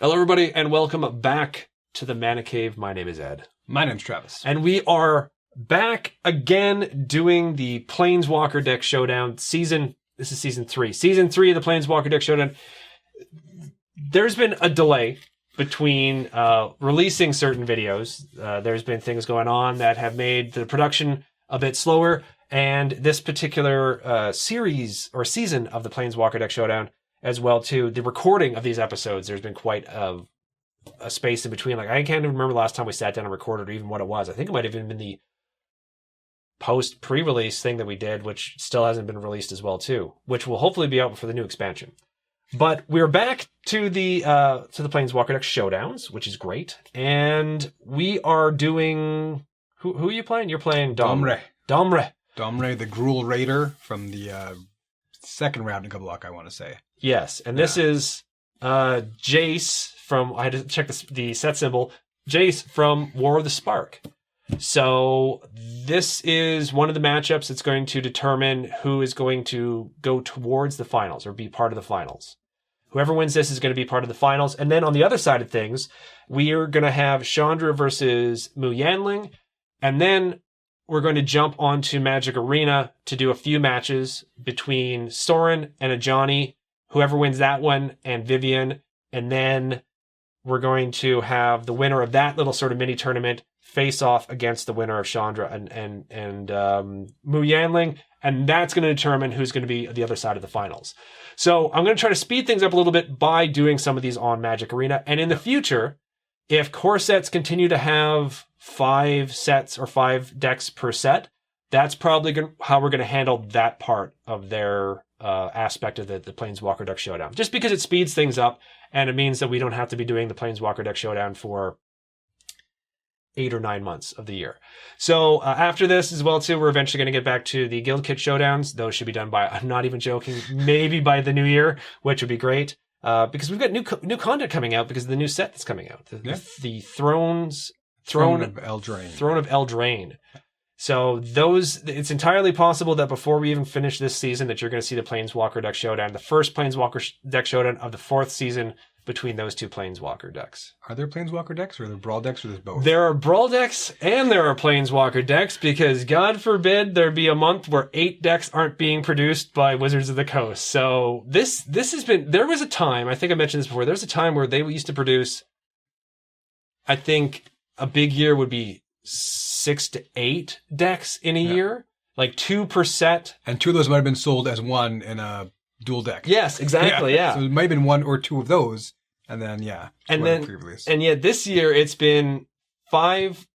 Hello, everybody, and welcome back to the Mana Cave. My name is Ed. My name's Travis. And we are back again doing the Planeswalker Deck Showdown season. This is season 3. Season 3 of the Planeswalker Deck Showdown. There's been a delay between releasing certain videos. There's been things going on that have made the production a bit slower. And this particular series or season of the Planeswalker Deck Showdown as well, too. The recording of these episodes, there's been quite a space in between. Like, I can't even remember the last time we sat down and recorded or even what it was. I think it might have even been the pre-release thing that we did, which still hasn't been released as well, too, which will hopefully be out for the new expansion. But we're back to the Planeswalker Deck Showdowns, which is great. And we are doing... Who are you playing? You're playing Domri. Domri, the Gruul Raider from the second Ravnica block, I want to say. Yes, and this is Jace from... I had to check the set symbol. Jace from War of the Spark. So this is one of the matchups that's going to determine who is going to go towards the finals or be part of the finals. Whoever wins this is going to be part of the finals. And then on the other side of things, we are going to have Chandra versus Mu Yanling. And then we're going to jump onto Magic Arena to do a few matches between Soren and Ajani. Whoever wins that one, and Vivian. And then we're going to have the winner of that little sort of mini tournament face off against the winner of Chandra and Mu Yanling. And that's going to determine who's going to be the other side of the finals. So I'm going to try to speed things up a little bit by doing some of these on Magic Arena. And in the future, if core sets continue to have 5 sets or 5 decks per set, that's probably how we're going to handle that part of their aspect of the Planeswalker Deck Showdown. Just because it speeds things up, and it means that we don't have to be doing the Planeswalker Deck Showdown for 8 or 9 months of the year. So after this as well, too, we're eventually going to get back to the Guild Kit Showdowns. Those should be done by, I'm not even joking, maybe by the new year, which would be great. Because we've got new content coming out because of the new set that's coming out. The Throne of Eldraine. Throne of Eldraine. So it's entirely possible that before we even finish this season that you're going to see the Planeswalker Deck Showdown, the first Planeswalker Deck Showdown of the 4th season between those two Planeswalker decks. Are there Planeswalker decks, or are there Brawl decks, or there's both? There are Brawl decks and there are Planeswalker decks because God forbid there be a month where 8 decks aren't being produced by Wizards of the Coast. So this has been... There was a time, I think I mentioned this before, there was a time where they used to produce, I think a big year would be 6 to 8 decks in a year. Like 2 per set. And 2 of those might have been sold as one in a dual deck. Yes, exactly, yeah. So it might have been 1 or 2 of those, and then, and yet this year it's been 5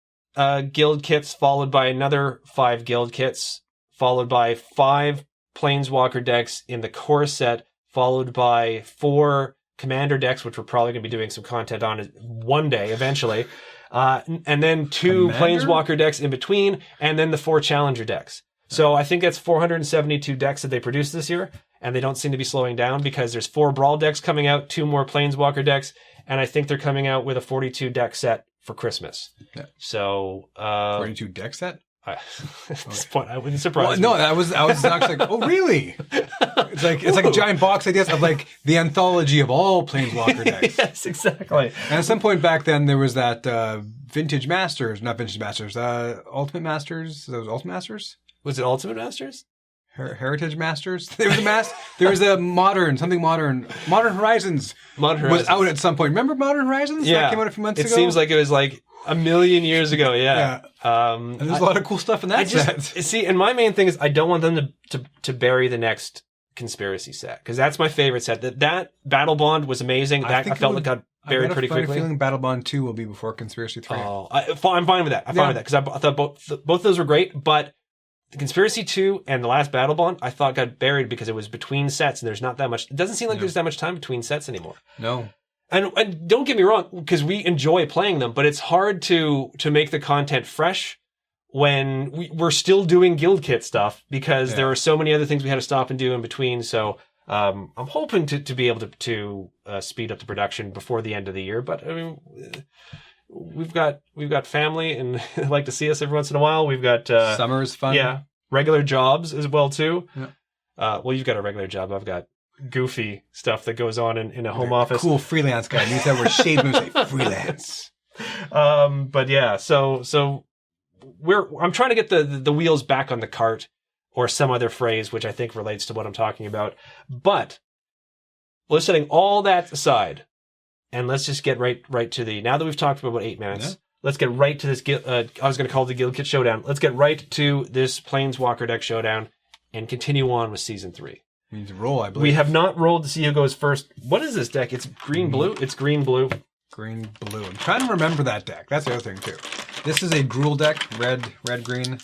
guild kits, followed by another 5 guild kits, followed by 5 Planeswalker decks in the core set, followed by 4 commander decks, which we're probably going to be doing some content on one day eventually, and then 2 Planeswalker decks in between, and then the 4 challenger decks. So I think that's 472 decks that they produced this year, and they don't seem to be slowing down because there's 4 Brawl decks coming out, 2 more Planeswalker decks, and I think they're coming out with a 42 deck set for Christmas. Yeah. So 42 deck set? At this point, I wouldn't surprise me. No, I was actually like, oh really? It's like a giant box, I guess, of like the anthology of all Planeswalker decks. Yes, exactly. And at some point back then, there was that Ultimate Masters. Those Ultimate Masters? Was it Ultimate Masters? Heritage Masters? There was a Modern Horizons. Was out at some point. Remember Modern Horizons? Yeah. That came out a few months ago? It seems like it was like a million years ago, yeah. And there's a lot of cool stuff in that set. See, and my main thing is I don't want them to bury the next conspiracy set, because that's my favorite set. That Battle Bond was amazing. I felt like it got buried pretty quickly. I have a feeling Battle Bond 2 will be before Conspiracy 3. Oh, I'm fine with that. I'm fine with that, because I thought both of those were great, but the Conspiracy 2 and the last Battle Bond, I thought got buried because it was between sets, and there's not that much. It doesn't seem like there's that much time between sets anymore. No. And don't get me wrong, because we enjoy playing them, but it's hard to make the content fresh when we're still doing guild kit stuff, because there are so many other things we had to stop and do in between. So I'm hoping to be able to speed up the production before the end of the year. But I mean, we've got family and like to see us every once in a while. We've got summer's fun. Yeah, regular jobs as well too. Yeah. Well, you've got a regular job. I've got goofy stuff that goes on in a home office. Cool freelance guy needs that word shaved and say freelance. But yeah, so I'm trying to get the wheels back on the cart, or some other phrase which I think relates to what I'm talking about. But let's setting all that aside, and let's just get right to the, now that we've talked for about 8 minutes, let's get right to this. I was going to call it the Guild Kit Showdown. Let's get right to this Planeswalker Deck Showdown and continue on with Season 3. We need to roll, I believe. We have not rolled to see who goes first. What is this deck? It's green-blue? It's green-blue. Green-blue. I'm trying to remember that deck. That's the other thing, too. This is a Gruul deck. Red-green.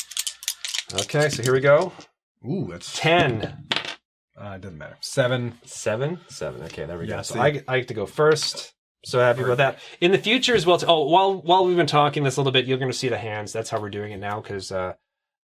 Okay, so here we go. Ooh, that's 10. It doesn't matter. 7. 7. Okay, there we go. So see. I get to go first. So happy about that. In the future as well. While we've been talking this a little bit, you're going to see the hands. That's how we're doing it now, because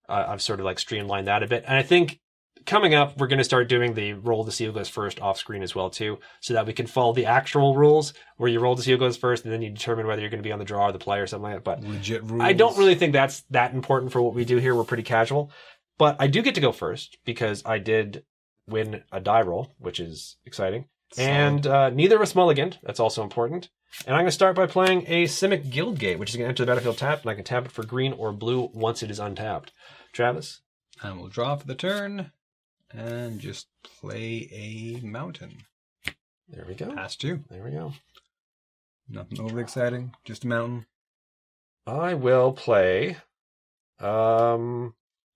I've sort of like streamlined that a bit. And I think coming up, we're going to start doing the roll to see who goes first off screen as well too, so that we can follow the actual rules where you roll to see who goes first, and then you determine whether you're going to be on the draw or the play or something like that. But legit rules. I don't really think that's that important for what we do here. We're pretty casual. But I do get to go first because I did win a die roll, which is exciting. And neither of us mulliganed. That's also important. And I'm going to start by playing a Simic Guildgate, which is going to enter the battlefield tapped, and I can tap it for green or blue once it is untapped. Travis? And we'll draw for the turn and just play a mountain. There we go. Pass 2. There we go. Nothing overly exciting, just a mountain. I will play a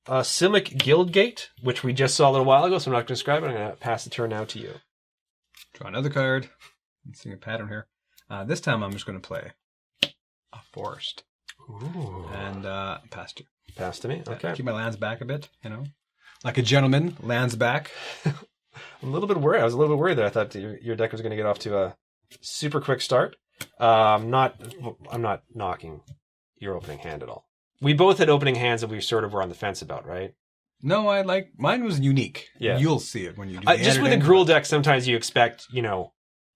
Simic Guildgate, which we just saw a little while ago, so I'm not going to describe it. I'm going to pass the turn now to you. Draw another card. Let's see a pattern here. This time I'm just going to play a forest. Ooh. And pass 2. Pass to me? Okay. Keep my lands back a bit, you know. Like a gentleman, lands back. I'm a little bit worried. I was a little bit worried there. I thought your deck was going to get off to a super quick start. I'm not knocking your opening hand at all. We both had opening hands that we sort of were on the fence about, right? No, mine was unique. Yeah. You'll see it when you do the just with a editing. Gruul deck, sometimes you expect,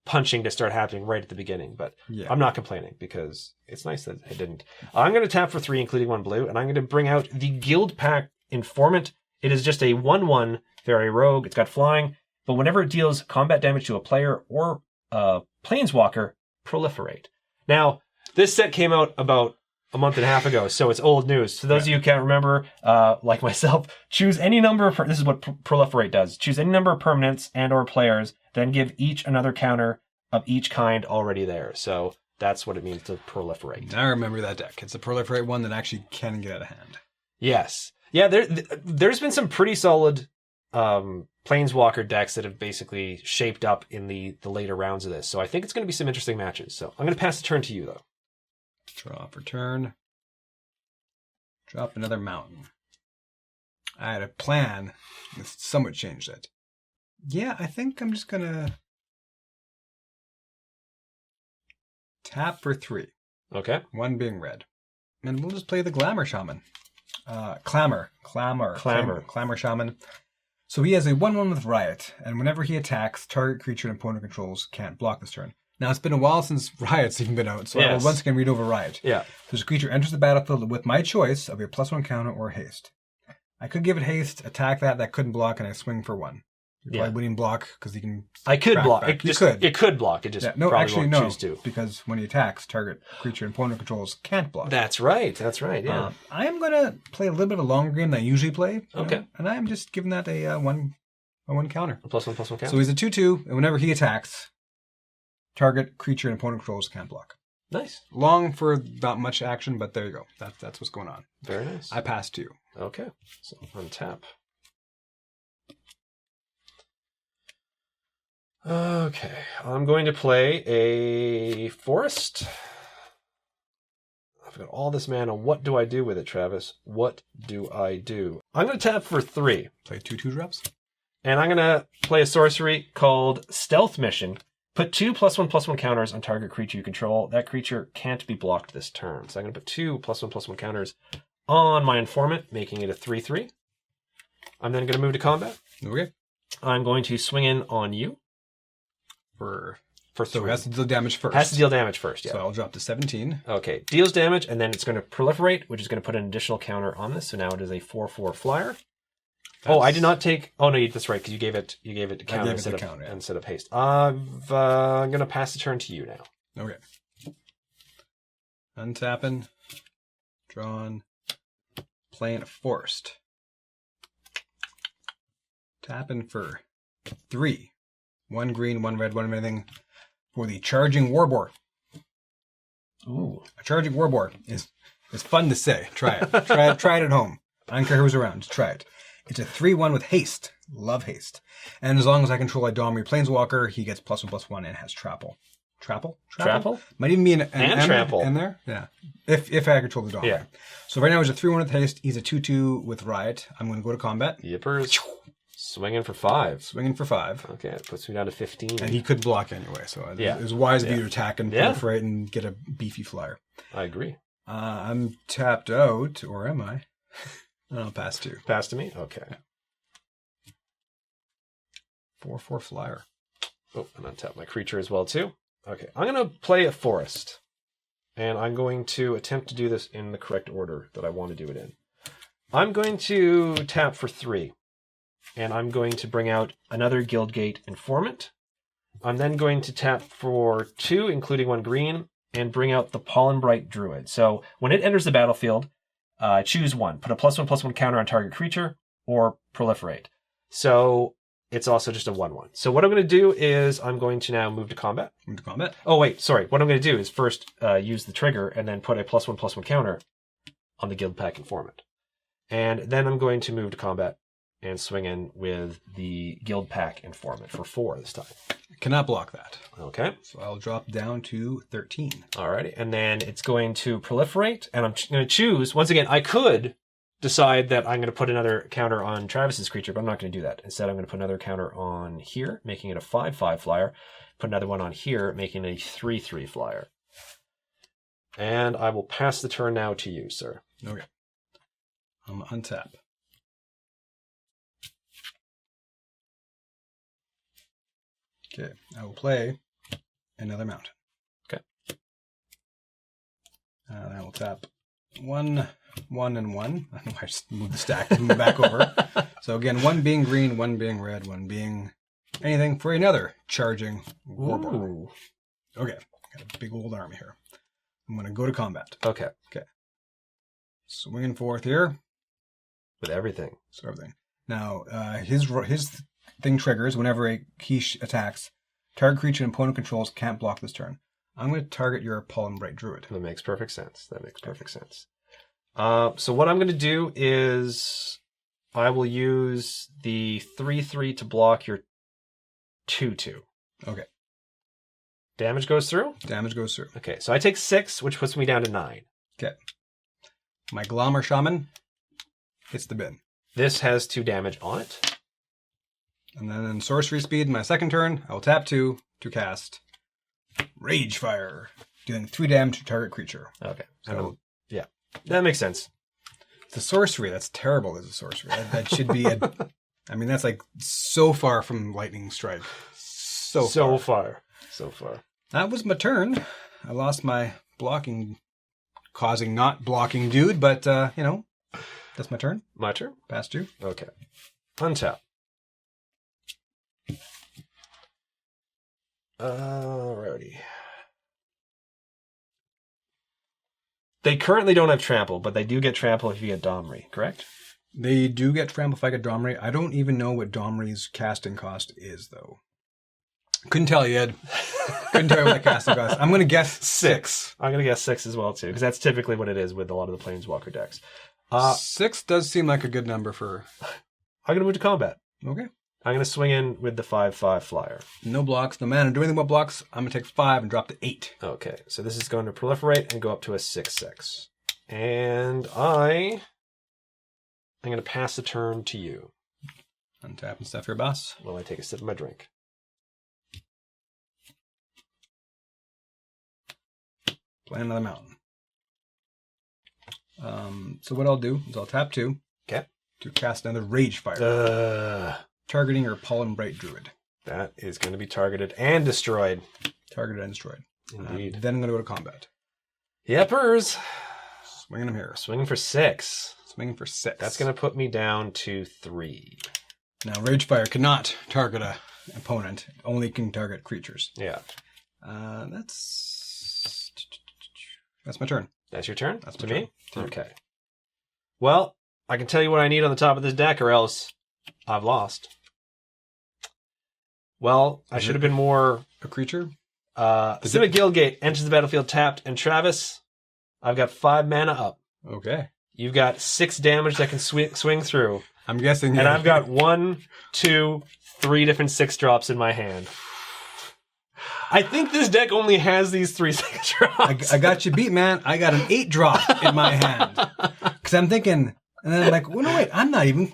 punching to start happening right at the beginning, but Yeah. I'm not complaining because it's nice that it didn't. I'm going to tap for 3, including 1 blue, and I'm going to bring out the Guild Pact Informant. It is just a 1/1 fairy rogue. It's got flying, but whenever it deals combat damage to a player or a planeswalker, proliferate. Now, this set came out about a month and a half ago, so it's old news. For those of you who can't remember, like myself, choose any number of... This is what proliferate does. Choose any number of permanents and or players, then give each another counter of each kind already there. So that's what it means to proliferate. I remember that deck. It's a proliferate one that actually can get out of hand. Yes. Yeah, there's been some pretty solid Planeswalker decks that have basically shaped up in the later rounds of this. So I think it's going to be some interesting matches. So I'm going to pass the turn to you, though. Draw for turn. Drop another mountain. I had a plan. It's somewhat changed it. Yeah, I think I'm just going to tap for 3. Okay. 1 being red. And we'll just play the Glamour Shaman. Clamor Shaman. So he has a 1/1 with Riot, and whenever he attacks, target creature and opponent controls can't block this turn. Now, it's been a while since Riot's even been out, so I will once again read over Riot. Yeah. This creature enters the battlefield with my choice of a +1 counter or haste. I could give it haste, attack that couldn't block, and I swing for 1. You probably wouldn't even block because he can. I could block. Back. It could block. It just probably won't choose to. Because when he attacks, target creature and opponent controls can't block. That's right. Yeah. I am going to play a little bit of a longer game than I usually play. Okay. And I am just giving that a one counter. A +1/+1 counter. So he's a 2/2, and whenever he attacks, target creature and opponent controls can't block. Nice. Long for not much action, but there you go. That's what's going on. Very nice. I pass to you. Okay. So untap. Okay. I'm going to play a forest. I've got all this mana. What do I do with it, Travis? What do I do? I'm going to tap for 3. Play 2/2 drops. And I'm going to play a sorcery called Stealth Mission. Put 2 +1/+1 counters on target creature you control. That creature can't be blocked this turn. So I'm going to put 2 +1/+1 counters on my informant, making it a 3/3. I'm then going to move to combat. Okay. I'm going to swing in on you. For So 3. it has to deal damage first. Has to deal damage first, yeah. So I'll drop to 17. Okay. Deals damage, and then it's going to proliferate, which is going to put an additional counter on this. So now it is a 4/4 flyer. Oh, I did not take. Oh no, that's right because you gave it to counter instead of haste. I'm gonna pass the turn to you now. Okay. Untapping, drawn, playing forced. Tapping for 3. 1 green, 1 red, 1 anything for the Charging Warboard. Ooh. A Charging Warboard is fun to say. Try it. Try it at home. I don't care who's around. Just try it. It's a 3/1 with haste. Love haste. And as long as I control a Domri Planeswalker, he gets +1/+1 and has Trapple. Trapple? Might even be an trample in there. Yeah. If I control the Domri. Yeah. So right now he's a 3/1 with haste. He's a 2/2 with riot. I'm going to go to combat. Yippers. Swinging for 5. Okay, it puts me down to 15. And he could block anyway, so it was wise of you to attack and proliferate and get a beefy flyer. I agree. I'm tapped out, or am I? No, pass 2. Pass to me? Okay. 4/4 flyer. Oh, and untap my creature as well, too. Okay, I'm going to play a forest. And I'm going to attempt to do this in the correct order that I want to do it in. I'm going to tap for 3. And I'm going to bring out another Guildgate Informant. I'm then going to tap for 2, including 1 green, and bring out the Pollenbright Druid. So when it enters the battlefield, choose 1. Put a +1/+1 counter on target creature, or proliferate. So it's also just a 1/1. So what I'm going to do is I'm going to now move to combat. Oh, wait, sorry. What I'm going to do is first use the trigger and then put a +1/+1 counter on the Guildpack Informant. And then I'm going to move to combat and swing in with the Guildpack Informant for 4 this time. I cannot block that. Okay. So I'll drop down to 13. Alrighty. And then it's going to proliferate, and I'm going to choose, once again, I could decide that I'm going to put another counter on Travis's creature, but I'm not going to do that. Instead, I'm going to put another counter on here, making it a 5/5 flyer. Put another one on here, making it a 3/3 flyer. And I will pass the turn now to you, sir. Okay. I'm untap. Okay, I will play another mountain. Okay. And I will tap 1, 1, and 1. I don't know why I just moved the stack to move back over. So again, 1 being green, 1 being red, 1 being anything for another Charging Warboard. Okay, got a big old army here. I'm going to go to combat. Okay. Swinging forth here. With everything. So everything. Now, his thing triggers whenever he attacks. Target creature and opponent controls can't block this turn. I'm going to target your Pollenbright Druid. That makes perfect sense. So what I'm going to do is I will use the 3/3 to block your 2/2. Okay. Damage goes through? Damage goes through. Okay, so I take 6, which puts me down to 9. Okay. My Glamour Shaman hits the bin. This has 2 damage on it. And then in sorcery speed, my second turn, I will tap 2 to cast Rage Fire, dealing 3 damage to target creature. Okay. So, yeah, that makes sense. It's a sorcery. That's terrible as a sorcery. That should be I mean, that's like so far from Lightning Strike. So far. That was my turn. I lost my blocking, causing not blocking dude, but, that's my turn. My turn? Pass 2. Okay. Untap. Alrighty. They currently don't have trample, but they do get trample if you get Domri, correct? They do get trample if I get Domri. I don't even know what Domri's casting cost is, though. Couldn't tell you, Ed. Couldn't tell you what the casting cost. I'm going to guess 6. I'm going to guess 6 as well, too, because that's typically what it is with a lot of the Planeswalker decks. 6 does seem like a good number for... I'm going to move to combat. Okay. I'm going to swing in with the 5/5 flyer. No blocks, no mana. Do anything but blocks. I'm going to take 5 and drop to 8. Okay, so this is going to proliferate and go up to a 6/6. And I'm going to pass the turn to you. Untap and stuff your boss. While I take a sip of my drink. Play another mountain. So what I'll do is I'll tap 2. Okay. To cast another Rage Fire. Targeting your Pollenbright Druid. That is going to be targeted and destroyed. Targeted and destroyed. Indeed. Then I'm going to go to combat. Yepers. Swinging him here. Swinging for 6. Swinging for 6. That's going to put me down to 3. Now, Ragefire cannot target an opponent. It only can target creatures. Yeah. That's my turn. That's your turn? That's to my me? turn. Okay. Well, I can tell you what I need on the top of this deck, or else I've lost. Well, I should have been more... A creature? Simic Guildgate enters the battlefield tapped, and Travis, I've got 5 mana up. Okay. You've got 6 damage that can swing through. I'm guessing... And I've got 1, 2, 3 different 6-drops in my hand. I think this deck only has these 3 6-drops. I got you beat, man. I got an 8-drop in my hand. Because I'm thinking... And then I'm like, well, no, wait, I'm not even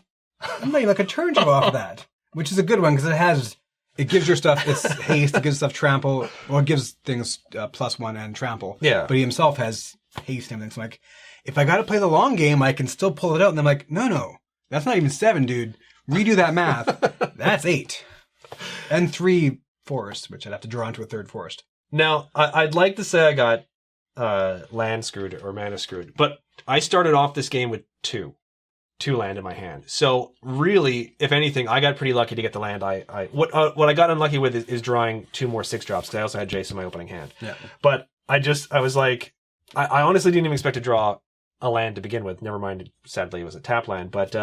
like a turn drop off of that. Which is a good one, because it gives your stuff its haste, it gives stuff trample, or it gives things +1 and trample. Yeah. But he himself has haste and everything. So I'm like, if I got to play the long game, I can still pull it out. And I'm like, no, that's not even 7, dude. Redo that math. That's 8. And 3 forests, which I'd have to draw into a 3rd forest. Now, I'd like to say I got land screwed or mana screwed, but I started off this game with 2 land in my hand. So really, if anything, I got pretty lucky to get the land. What I got unlucky with is drawing 2 more 6-drops, because I also had Jace in my opening hand. Yeah. But I was like, I honestly didn't even expect to draw a land to begin with. Never mind, sadly, it was a tap land. But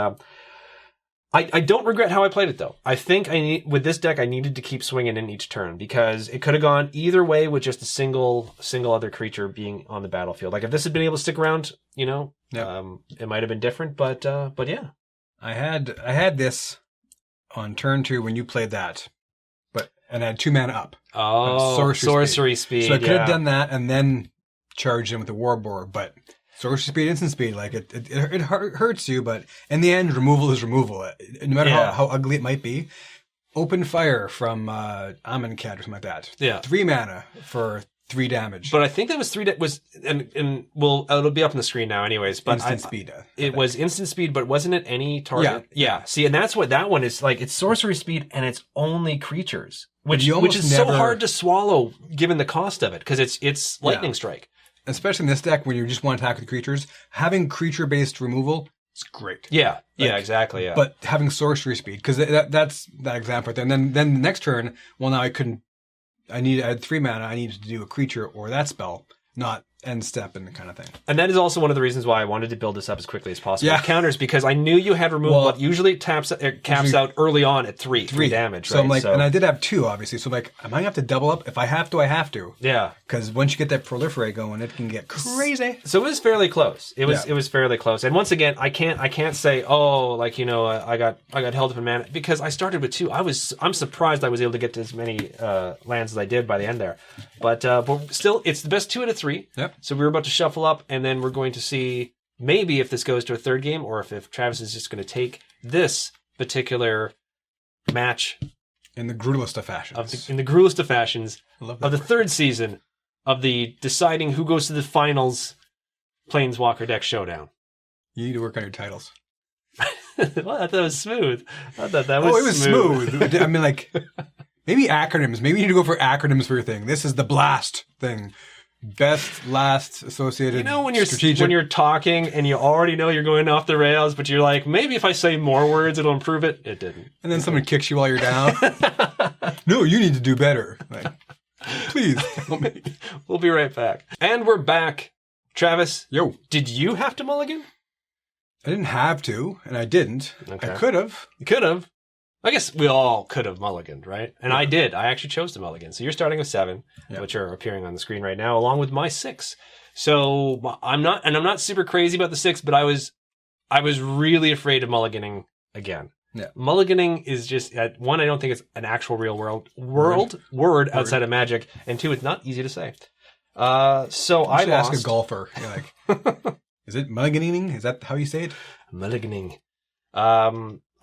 I don't regret how I played it, though. I think with this deck, I needed to keep swinging in each turn, because it could have gone either way with just a single other creature being on the battlefield. Like, if this had been able to stick around, it might have been different. But yeah. I had this on turn 2 when you played that, and I had 2 mana up. Oh, sorcery speed. So I could have done that and then charged in with the Warboard, but sorcery speed, instant speed, like it hurts you, but in the end, removal is removal. No matter how ugly it might be. Open Fire from Amonkhet or something like that. Yeah. 3 mana for 3 damage. But I think that was 3 and it'll be up on the screen now anyways, but instant speed. It was instant speed, but wasn't it any target? Yeah. See, and that's what that one is like. It's sorcery speed and it's only creatures, which is so hard to swallow given the cost of it, because it's lightning strike. Especially in this deck, when you just want to attack with creatures, having creature-based removal is great. Yeah, exactly. Yeah, but having sorcery speed, because that's that example right there. And then the next turn, well, now I had 3 mana. I needed to do a creature or that spell, not end step and the kind of thing. And that is also one of the reasons why I wanted to build this up as quickly as possible. Yeah. Counters, because I knew you had removal, but usually it caps out early on at 3 damage. So right? and I did have 2, obviously. So I'm like, I might have to double up. If I have to, I have to. Yeah. Because once you get that proliferate going, it can get crazy. So it was fairly close. It was fairly close. And once again, I can't say, I got held up in mana, because I started with 2. I'm surprised I was able to get to as many lands as I did by the end there. But still, it's the best 2 out of 3. Yep. So we're about to shuffle up, and then we're going to see maybe if this goes to a 3rd game, or if Travis is just going to take this particular match in the gruelest of fashions. In the gruelest of fashions of the 3rd season of the deciding who goes to the finals Planeswalker Deck Showdown. You need to work on your titles. Well, I thought it was smooth. I thought that was it was smooth. I mean, like, maybe acronyms. Maybe you need to go for acronyms for your thing. This is the BLAST thing. Best, last, associated, when you're talking and you already know you're going off the rails, but you're like, maybe if I say more words, it'll improve it. It didn't. And then someone kicks you while you're down. No, you need to do better. Like, please help me. We'll be right back. And we're back. Travis. Yo. Did you have to mulligan? I didn't have to, and I didn't. Okay. I could have. You could have. I guess we all could have mulliganed, right? And I did. I actually chose to mulligan. So you're starting with 7, which are appearing on the screen right now, along with my 6. So I'm not super crazy about the 6, but I was really afraid of mulliganing again. Yeah. Mulliganing is just, 1, I don't think it's an actual real word outside of Magic, and 2, it's not easy to say. So I lost. Ask a golfer. You're like, is it mulliganing? Is that how you say it? Mulliganing.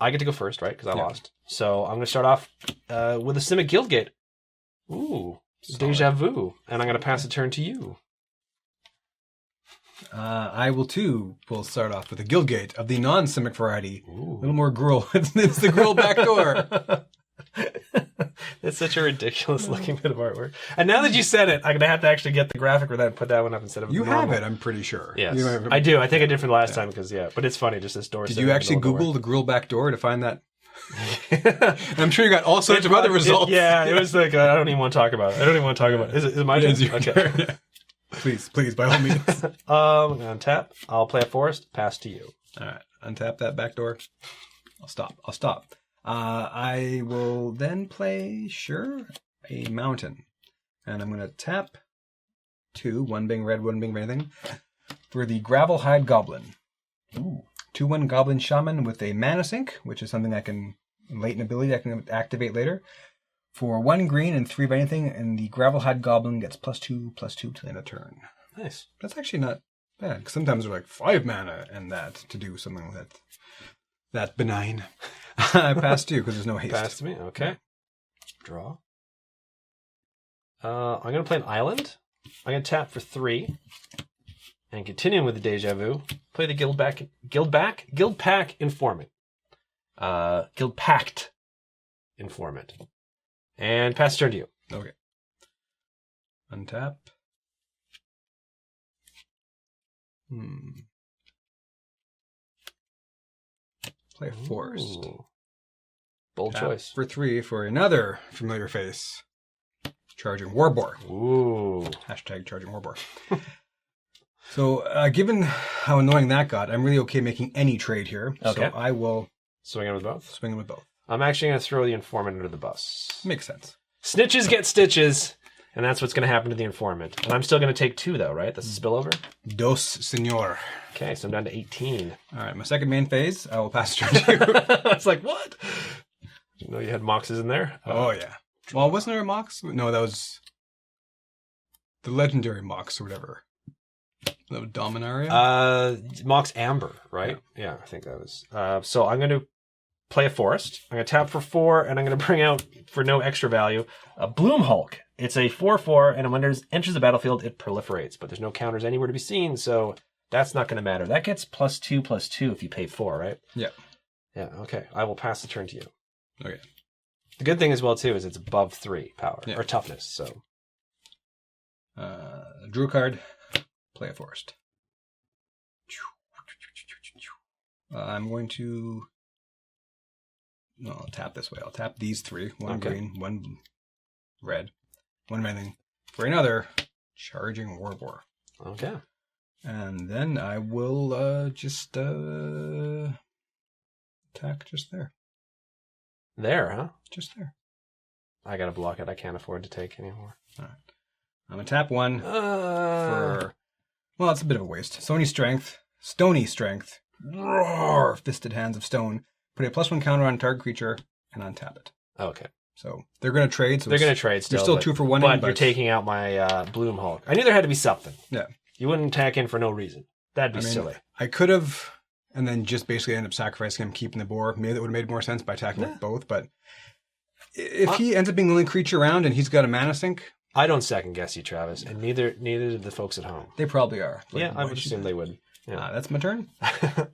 I get to go first, right? Because I lost. So I'm going to start off with a Simic Guildgate. Ooh, deja vu. And I'm going to pass the turn to you. I will start off with a Guildgate of the non-Simic variety. Ooh. A little more gruel. It's the gruel backdoor. It's such a ridiculous looking bit of artwork. And now that you said it, I'm going to have to actually get the graphic for that and put that one up instead of You normal. have it, I'm pretty sure. Yes, You have it. I do. I think I did for the last time because, but it's funny, just this door. Did you actually Google the grill back door to find that? I'm sure you got all sorts of other results. It was like, I don't even want to talk about it. Is it my turn? Okay. Yeah. Please, by all means. I'm going to untap. I'll play a forest. Pass to you. All right. Untap that back door. I'll stop. I will then play, a mountain. And I'm going to tap 2, one being red, one being anything, for the Gravelhide Goblin. Ooh. 2/1 Goblin Shaman with a mana sink, which is something I can, latent ability I can activate later. For 1 green and 3 of anything, and the Gravelhide Goblin gets +2/+2 till the end of turn. Nice. That's actually not bad, because sometimes they're like 5 mana and that to do something that benign. I pass to you because there's no haste. Pass to me, okay. Draw. I'm going to play an island. I'm going to tap for 3. And continuing with the Deja Vu, play the Guild Pack Informant. Guild Pact Informant. And pass turn to you. Okay. Untap. Play a forest. Ooh. Bold Tap choice. For 3 for another familiar face. Charging Warboar. Ooh. Hashtag Charging Warboar. So, given how annoying that got, I'm really okay making any trade here. Okay. So I will Swing in with both? swing with both. I'm actually going to throw the Informant under the bus. Makes sense. Snitches get stitches, and that's what's going to happen to the Informant. And I'm still going to take 2, though, right? That's a spillover? Dos, senor. Okay, so I'm down to 18. All right, my second main phase, I will pass turn to you. I was like, what? You know you had Moxes in there? Oh, yeah. Well, wasn't there a Mox? No, that was the legendary Mox or whatever. That was Dominaria? Mox Amber, right? Yeah, I think that was. So I'm going to play a forest. I'm going to tap for 4, and I'm going to bring out, for no extra value, a Bloom Hulk. It's a 4/4, and when it enters the battlefield, it proliferates. But there's no counters anywhere to be seen, so that's not going to matter. That gets +2/+2 if you pay 4, right? Yeah. Yeah, okay. I will pass the turn to you. Okay. The good thing as well, too, is it's above 3 power, Yeah. or toughness, so. Drew a card. Play a forest. I'm going to... No, I'll tap this way. I'll tap these 3. One green, 1 red, 1 anything. For another Charging Warboar. Okay. And then I will just attack just there. There, huh? Just there. I gotta block it. I can't afford to take anymore. All right. I'm going to tap 1 for... Well, it's a bit of a waste. Stony Strength. Roar! Fisted Hands of Stone. Put a +1 counter on target creature and untap it. Okay. So they're going to trade. So They're going to trade still. You're still 2 for 1. But you're taking out my Bloom Hulk. I knew there had to be something. Yeah. You wouldn't attack in for no reason. That'd be silly. I could have, and then just basically end up sacrificing him, keeping the boar. Maybe that would have made more sense by attacking with both. But if he ends up being the only creature around and he's got a mana sink, I don't second guess you, Travis, and neither do the folks at home. they probably are. Yeah, I would assume they would. Yeah. That's my turn.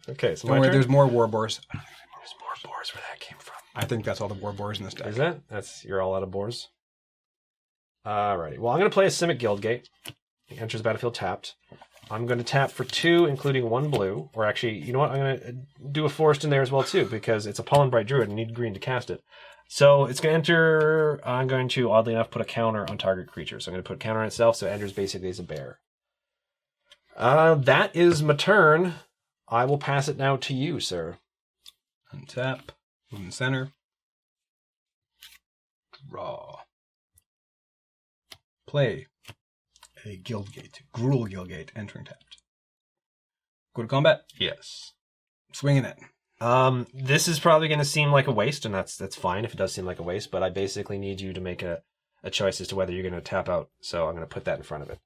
Okay, so Don't worry, there's more Warboars. There's more boars where that came from. I think that's all the Warboars in this deck. Is that? You're all out of boars? Alrighty. Well, I'm going to play a Simic Guildgate. He enters the battlefield tapped. I'm going to tap for 2, including 1 blue. Or actually, you know what? I'm going to do a forest in there as well, too, because it's a Pollen Bright Druid and I need green to cast it. So it's going to enter... I'm going to, oddly enough, put a counter on target creature. So I'm going to put a counter on itself, so it enters basically as a bear. That is my turn. I will pass it now to you, sir. Untap. Move in the center. Draw. Play a Guildgate. Gruul Guildgate. Entering tapped. Go to combat? Yes. Swinging it. This is probably going to seem like a waste, and that's fine if it does seem like a waste, but I basically need you to make a choice as to whether you're going to tap out, so I'm going to put that in front of it.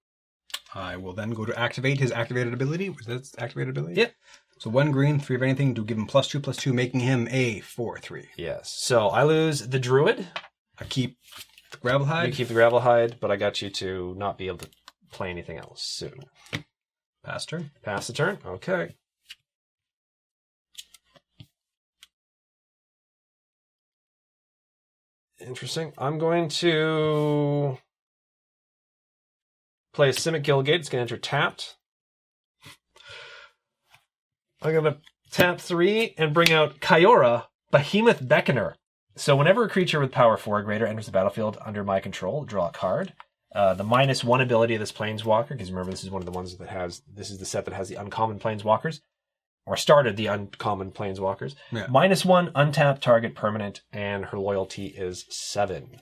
I will then go to activate his activated ability. Was that activated ability? Yeah. So 1 green, 3 of anything, to give him +2/+2, making him a 4/3. Yes. So I lose the Druid. I keep the Gravelhide. You keep the Gravelhide, but I got you to not be able to play anything else soon. Pass turn. Pass the turn. Okay. Interesting. I'm going to play a Simic Guildgate. It's going to enter tapped. I'm going to tap 3 and bring out Kyora, Behemoth Beckoner. So whenever a creature with power 4 or greater enters the battlefield under my control, draw a card. The -1 ability of this Planeswalker, because remember this is one of the ones that has, this is the set that has the uncommon Planeswalkers, or started the uncommon Planeswalkers. Yeah. -1, untap target permanent, and her loyalty is 7.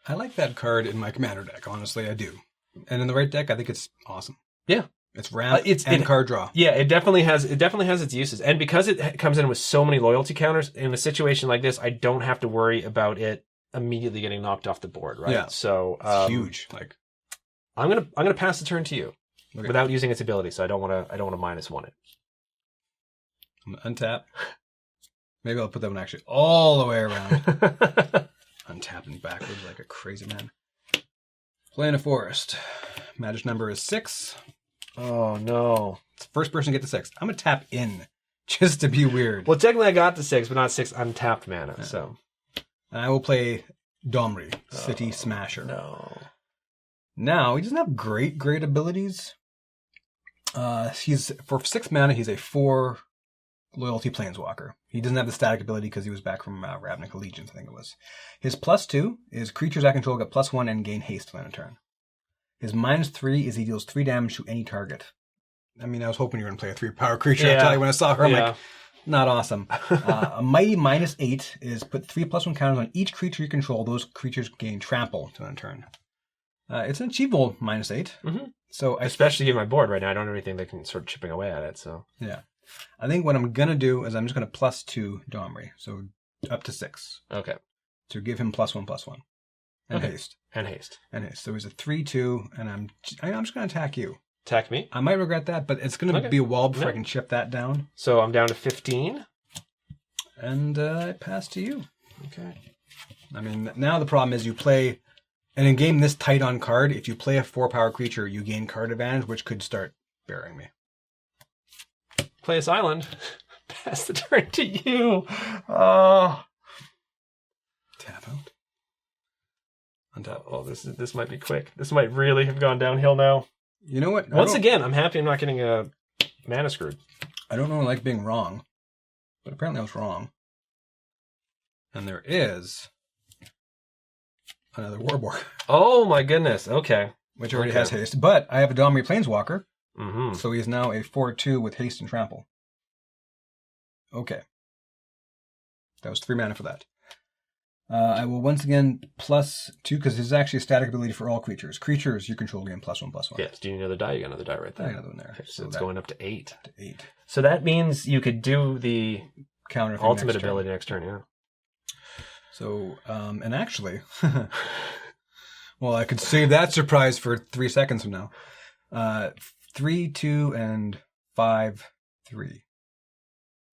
I like that card in my commander deck, honestly, I do. And in the right deck, I think it's awesome. Yeah. It's ramp and card draw. Yeah, it definitely has its uses. And because it comes in with so many loyalty counters, in a situation like this, I don't have to worry about it immediately getting knocked off the board, right? Yeah. So it's huge. Like I'm gonna pass the turn to you without using its ability, so I don't wanna -1 it. I'm gonna untap. Maybe I'll put that one actually all the way around. Untapping backwards like a crazy man. Playing a forest. Magic number is 6. Oh no. It's the first person to get to 6. I'm gonna tap in just to be weird. Well, technically I got the 6, but not 6 untapped mana, so. And I will play Domri, City Smasher. No. Now, he doesn't have great abilities. He's for 6 mana, he's a 4 loyalty Planeswalker. He doesn't have the static ability because he was back from Ravnica Legions, I think it was. His +2 is creatures I control get +1 and gain haste when a turn. His -3 is he deals 3 damage to any target. I mean, I was hoping you were going to play a 3-power creature. Yeah. I'll tell you when I saw her, I'm like, not awesome. A mighty -8 is put 3+1 counters on each creature you control. Those creatures gain trample to end turn. It's an achievable -8. Mm-hmm. So especially given my board right now, I don't have anything that can start chipping away at it. So yeah, I think what I'm gonna do is I'm just gonna +2 Domri, so up to 6. Okay. To give him +1/+1, and haste. And haste. So he's a 3/2, and I'm just gonna attack you. Attack me. I might regret that, but it's gonna be a wall before I can chip that down. So I'm down to 15, and I pass to you. Okay. I mean, now the problem is you play. And in a game this tight on card, if you play a 4-power creature, you gain card advantage, which could start burying me. Play this island. Pass the turn to you. Oh. Tap out. Untap. Oh, this might be quick. This might really have gone downhill now. You know what? Once again, I'm happy I'm not getting a mana screwed. I don't know I like being wrong, but apparently I was wrong. And there is another Warborg. Oh my goodness. Okay. Which already has haste. But I have a Domri Planeswalker. Mm-hmm. So he is now a 4/2 with haste and trample. Okay. That was 3 mana for that. I will once again +2, because this is actually a static ability for all creatures. Creatures you control gain +1/+1. Yes. Do you need another die? You got another die right there. I got another one there. Okay, so it's going up to 8. To 8. So that means you could do the counter ultimate ability next turn, yeah. So, and actually, well, I could save that surprise for 3 seconds from now. 3/2 and 5/3.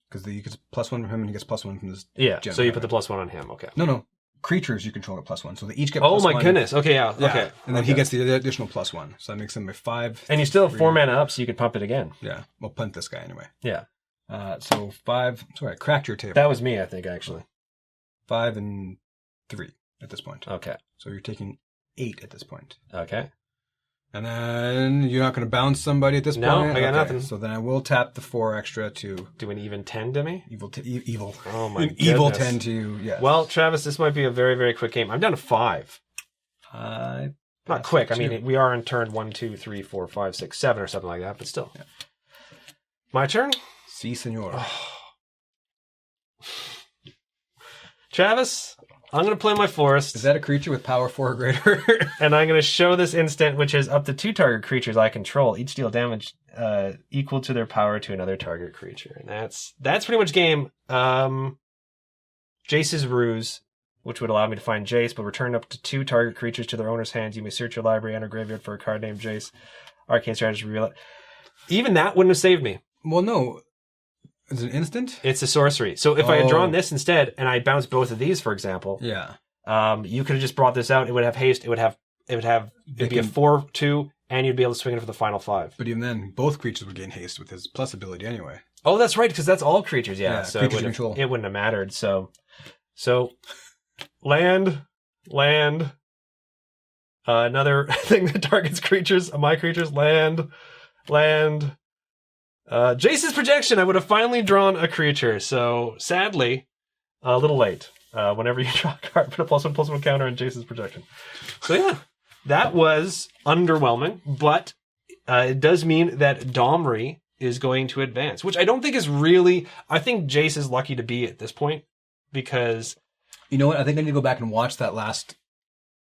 Because you get +1 from him and he gets +1 from this. Yeah, so you put the +1 on him, okay. No. Creatures you control get +1. So they each get +1. Oh +1. my goodness, okay, yeah. Okay. And then he gets the additional +1. So that makes him a 5. And you still have 4 mana up, so you could pump it again. Yeah, we'll punt this guy anyway. Yeah. So 5. Sorry, I cracked your table. That was me, I think, actually. 5 and 3 at this point. Okay. So you're taking 8 at this point. Okay. And then you're not going to bounce somebody at this point? No, I got nothing. So then I will tap the 4 extra to... Do an even 10 to me? Evil. Oh my goodness. Evil 10 to you, yes. Well, Travis, this might be a very, very quick game. I'm down to 5. Not quick. I mean, we are in turn 1, 2, 3, 4, 5, 6, 7 or something like that, but still. Yeah. My turn? Si, senor. Travis, I'm going to play my forest. Is that a creature with power 4 or greater? And I'm going to show this instant, which is up to 2 target creatures I control. Each deal damage equal to their power to another target creature. And that's pretty much game. Jace's Ruse, which would allow me to find Jace, but return up to 2 target creatures to their owner's hands. You may search your library and or graveyard for a card named Jace. Arcane Strategist, reveal it. Even that wouldn't have saved me. Well, no. Is it an instant? It's a sorcery. So if I had drawn this instead, and I bounced both of these, for example, yeah, you could have just brought this out. It would have haste. It'd be a 4/2, and you'd be able to swing it for the final 5. But even then, both creatures would gain haste with his plus ability anyway. Oh, that's right, because that's all creatures. Yeah, so creatures it wouldn't have mattered. So Land. Another thing that targets creatures, my creatures, land. Jace's Projection, I would have finally drawn a creature, so sadly, a little late. Whenever you draw a card, put a +1/+1 counter on Jace's Projection. So yeah, that was underwhelming, but it does mean that Domri is going to advance, which I don't think is really... I think Jace is lucky to be at this point, because... You know what? I think I need to go back and watch that last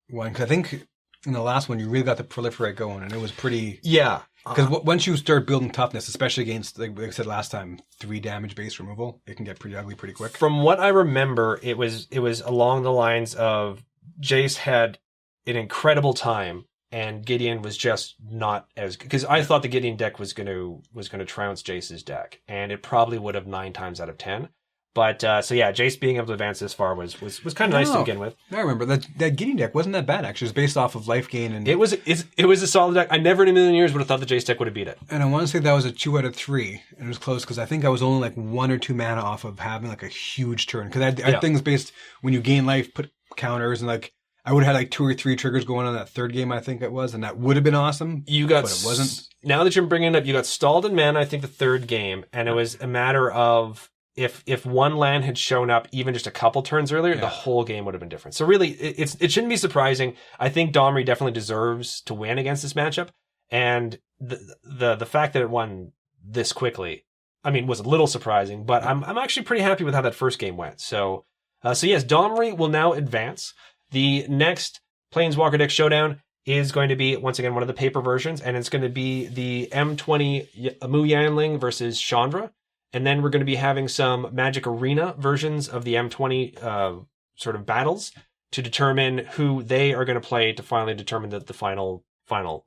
one, because I think in the last one you really got the proliferate going, and it was pretty... Yeah. Because once you start building toughness, especially against, like I said last time, 3 damage base removal, it can get pretty ugly pretty quick. From what I remember, it was along the lines of Jace had an incredible time, and Gideon was just not as... Because I thought the Gideon deck was going to trounce Jace's deck, and it probably would have 9 times out of 10. But, so yeah, Jace being able to advance this far was kind of nice to begin with. I remember. That Gideon deck wasn't that bad, actually. It was based off of life gain. And it was a solid deck. I never in a million years would have thought the Jace deck would have beat it. And I want to say that was a 2 out of 3. And it was close, because I think I was only like 1 or 2 mana off of having like a huge turn. Because I had things based, when you gain life, put counters, and like, I would have had like 2 or 3 triggers going on that third game, I think it was, and that would have been awesome. But it wasn't. Now that you're bringing it up, you got stalled in mana, I think, the third game, and it was a matter of... If one land had shown up even just a couple turns earlier, the whole game would have been different. So really, it shouldn't be surprising. I think Domri definitely deserves to win against this matchup, and the fact that it won this quickly, I mean, was a little surprising. But I'm actually pretty happy with how that first game went. So yes, Domri will now advance. The next Planeswalker Deck Showdown is going to be, once again, one of the paper versions, and it's going to be the M20 Mu Yanling versus Chandra. And then we're going to be having some Magic Arena versions of the M20 sort of battles to determine who they are going to play to finally determine the final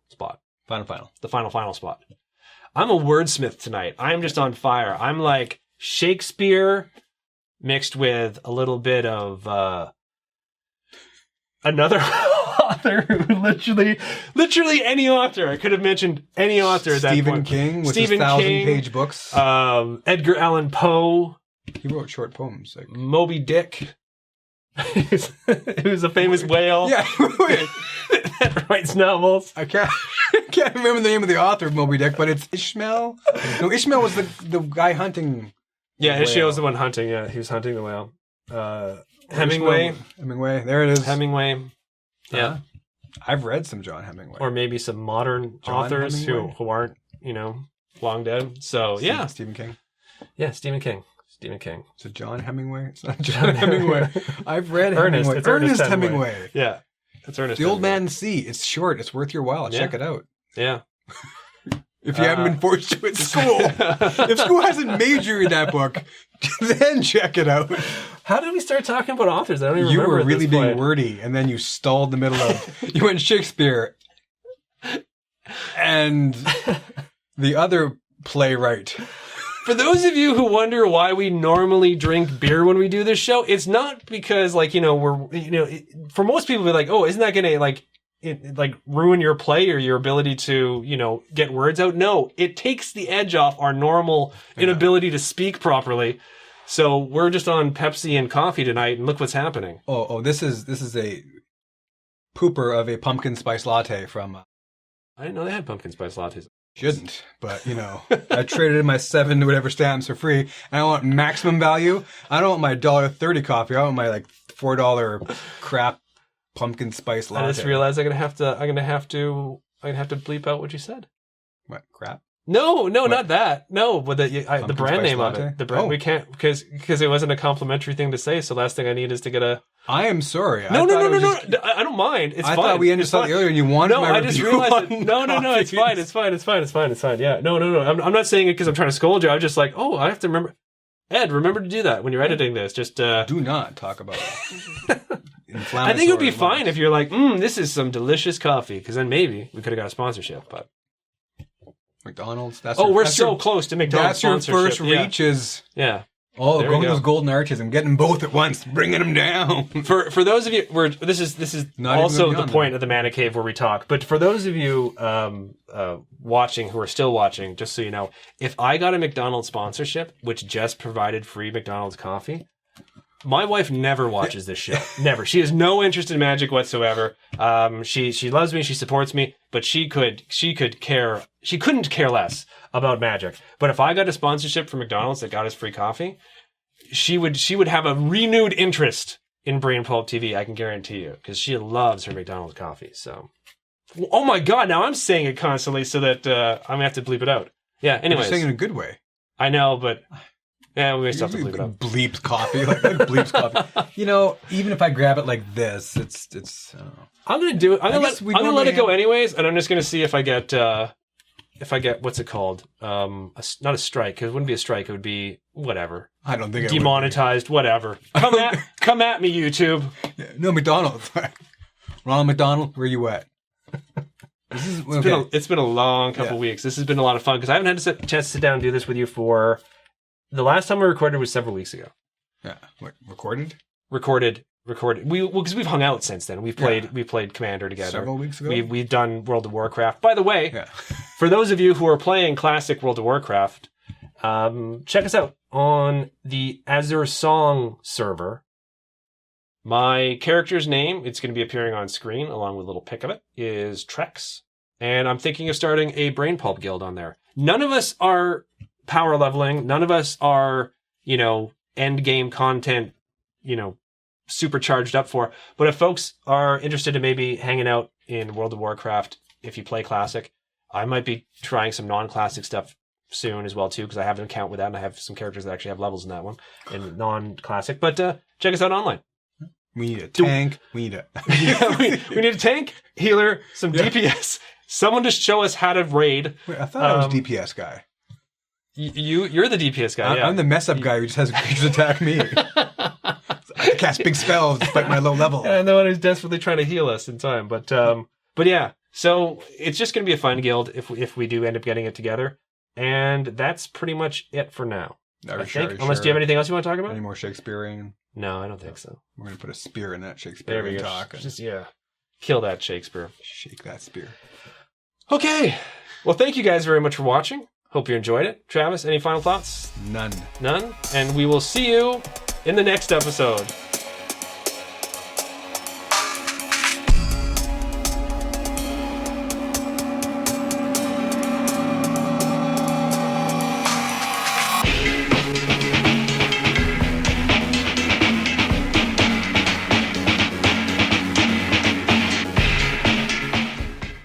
spot. The final spot. I'm a wordsmith tonight. I'm just on fire. I'm like Shakespeare mixed with a little bit of another author who literally any author. I could have mentioned any author at that point. Stephen King with his 1,000-page books. Edgar Allan Poe. He wrote short poems. Like Moby Dick. Who's a famous whale. Yeah. That writes novels. I can't remember the name of the author of Moby Dick, but it's Ishmael. No, Ishmael was the guy hunting. Yeah, Ishmael was the one hunting. Yeah, he was hunting the whale. Hemingway. There it is. Hemingway. Yeah. I've read some John Hemingway. Or maybe some modern authors who aren't, long dead. So, yeah. Stephen King. Yeah, Stephen King. Is it John Hemingway? It's not John Hemingway. I've read Hemingway. It's Ernest Hemingway. Yeah. It's Ernest The Old Man Sea. It's short. It's worth your while. Yeah. Check it out. Yeah. If you haven't been forced to at school. If school hasn't made you read that book, then check it out. How did we start talking about authors? I don't even remember. You were really being wordy, and then you stalled the middle of... You went Shakespeare. And the other playwright. For those of you who wonder why we normally drink beer when we do this show, it's not because, for most people, we're like, oh, isn't that going to, ruin your play or your ability to, get words out? No, it takes the edge off our normal inability to speak properly. So we're just on Pepsi and coffee tonight, and look what's happening. Oh, this is a pooper of a pumpkin spice latte from... I didn't know they had pumpkin spice lattes. Shouldn't, but I traded in my 7 whatever stamps for free, and I want maximum value. I don't want my $1.30 coffee. I want my $4 crap pumpkin spice latte. I just realized I'm gonna have to bleep out what you said. What crap? No, not that. No, but the brand name latte? of it. The brand we can't because it wasn't a complimentary thing to say. So last thing I need is to get a. I am sorry. No. I don't mind. It's fine. I thought we ended something earlier, and you wanted my review. I just realized it. No. It's fine. Yeah. No. I'm not saying it because I'm trying to scold you. I was just like, oh, I have to remember. Ed, remember to do that when you're editing this. Just do not talk about I think it would be fine if you're like, this is some delicious coffee, because then maybe we could have got a sponsorship. But McDonald's. We're so close to McDonald's sponsorship. That's your first reach is... Yeah. Oh, going to those golden arches. I'm getting them both at once, bringing them down. For those of you, this is not also the point of the Mana Cave where we talk. But for those of you watching who are still watching, just so you know, if I got a McDonald's sponsorship, which just provided free McDonald's coffee, My wife never watches this show. Never. She has no interest in Magic whatsoever. She loves me. She supports me. But she couldn't care less about Magic. But if I got a sponsorship from McDonald's that got us free coffee, she would have a renewed interest in Brain Pulp TV. I can guarantee you, because she loves her McDonald's coffee. So, oh my God! Now I'm saying it constantly, so that I'm gonna have to bleep it out. Yeah. Anyways, you're saying it in a good way. I know, but. Yeah, we still have to bleep it up. Bleeps coffee, like bleeps coffee. You know, even if I grab it like this, it's. I don't know. I'm gonna do it. I'm gonna let it go anyways, and I'm just gonna see if I get what's it called? Not a strike. It wouldn't be a strike. It would be whatever. I don't think demonetized. Whatever. Come at me, YouTube. Yeah, no, McDonald's. Ronald McDonald, where you at? It's been a long couple weeks. This has been a lot of fun because I haven't had a chance to sit down and do this with you for. The last time we recorded was several weeks ago. Yeah. What, recorded. Because we've hung out since then. We played Commander together. Several weeks ago? We've done World of Warcraft. By the way, for those of you who are playing classic World of Warcraft, check us out on the Azure Song server. My character's name, it's going to be appearing on screen along with a little pic of it, is Trex. And I'm thinking of starting a Brain Pulp guild on there. None of us are power leveling. None of us are, end game content, super charged up for. But if folks are interested in maybe hanging out in World of Warcraft, if you play Classic, I might be trying some non-Classic stuff soon as well, too, because I have an account with that, and I have some characters that actually have levels in that one, in non-Classic. But check us out online. We need a tank. We need a tank, healer, some DPS. Someone to show us how to raid. Wait, I thought I was DPS guy. You're the DPS guy. I'm the mess up guy who just has creatures attack me. I cast big spells despite my low level. And the one who's desperately trying to heal us in time. But yeah. So it's just going to be a fun guild if we do end up getting it together. And that's pretty much it for now. I think. Unless do you have anything else you want to talk about? Any more Shakespearean? No, I don't think so. We're going to put a spear in that Shakespearean talk. Just kill that Shakespeare. Shake that spear. Okay. Well, thank you guys very much for watching. Hope you enjoyed it. Travis, any final thoughts? None. And we will see you in the next episode.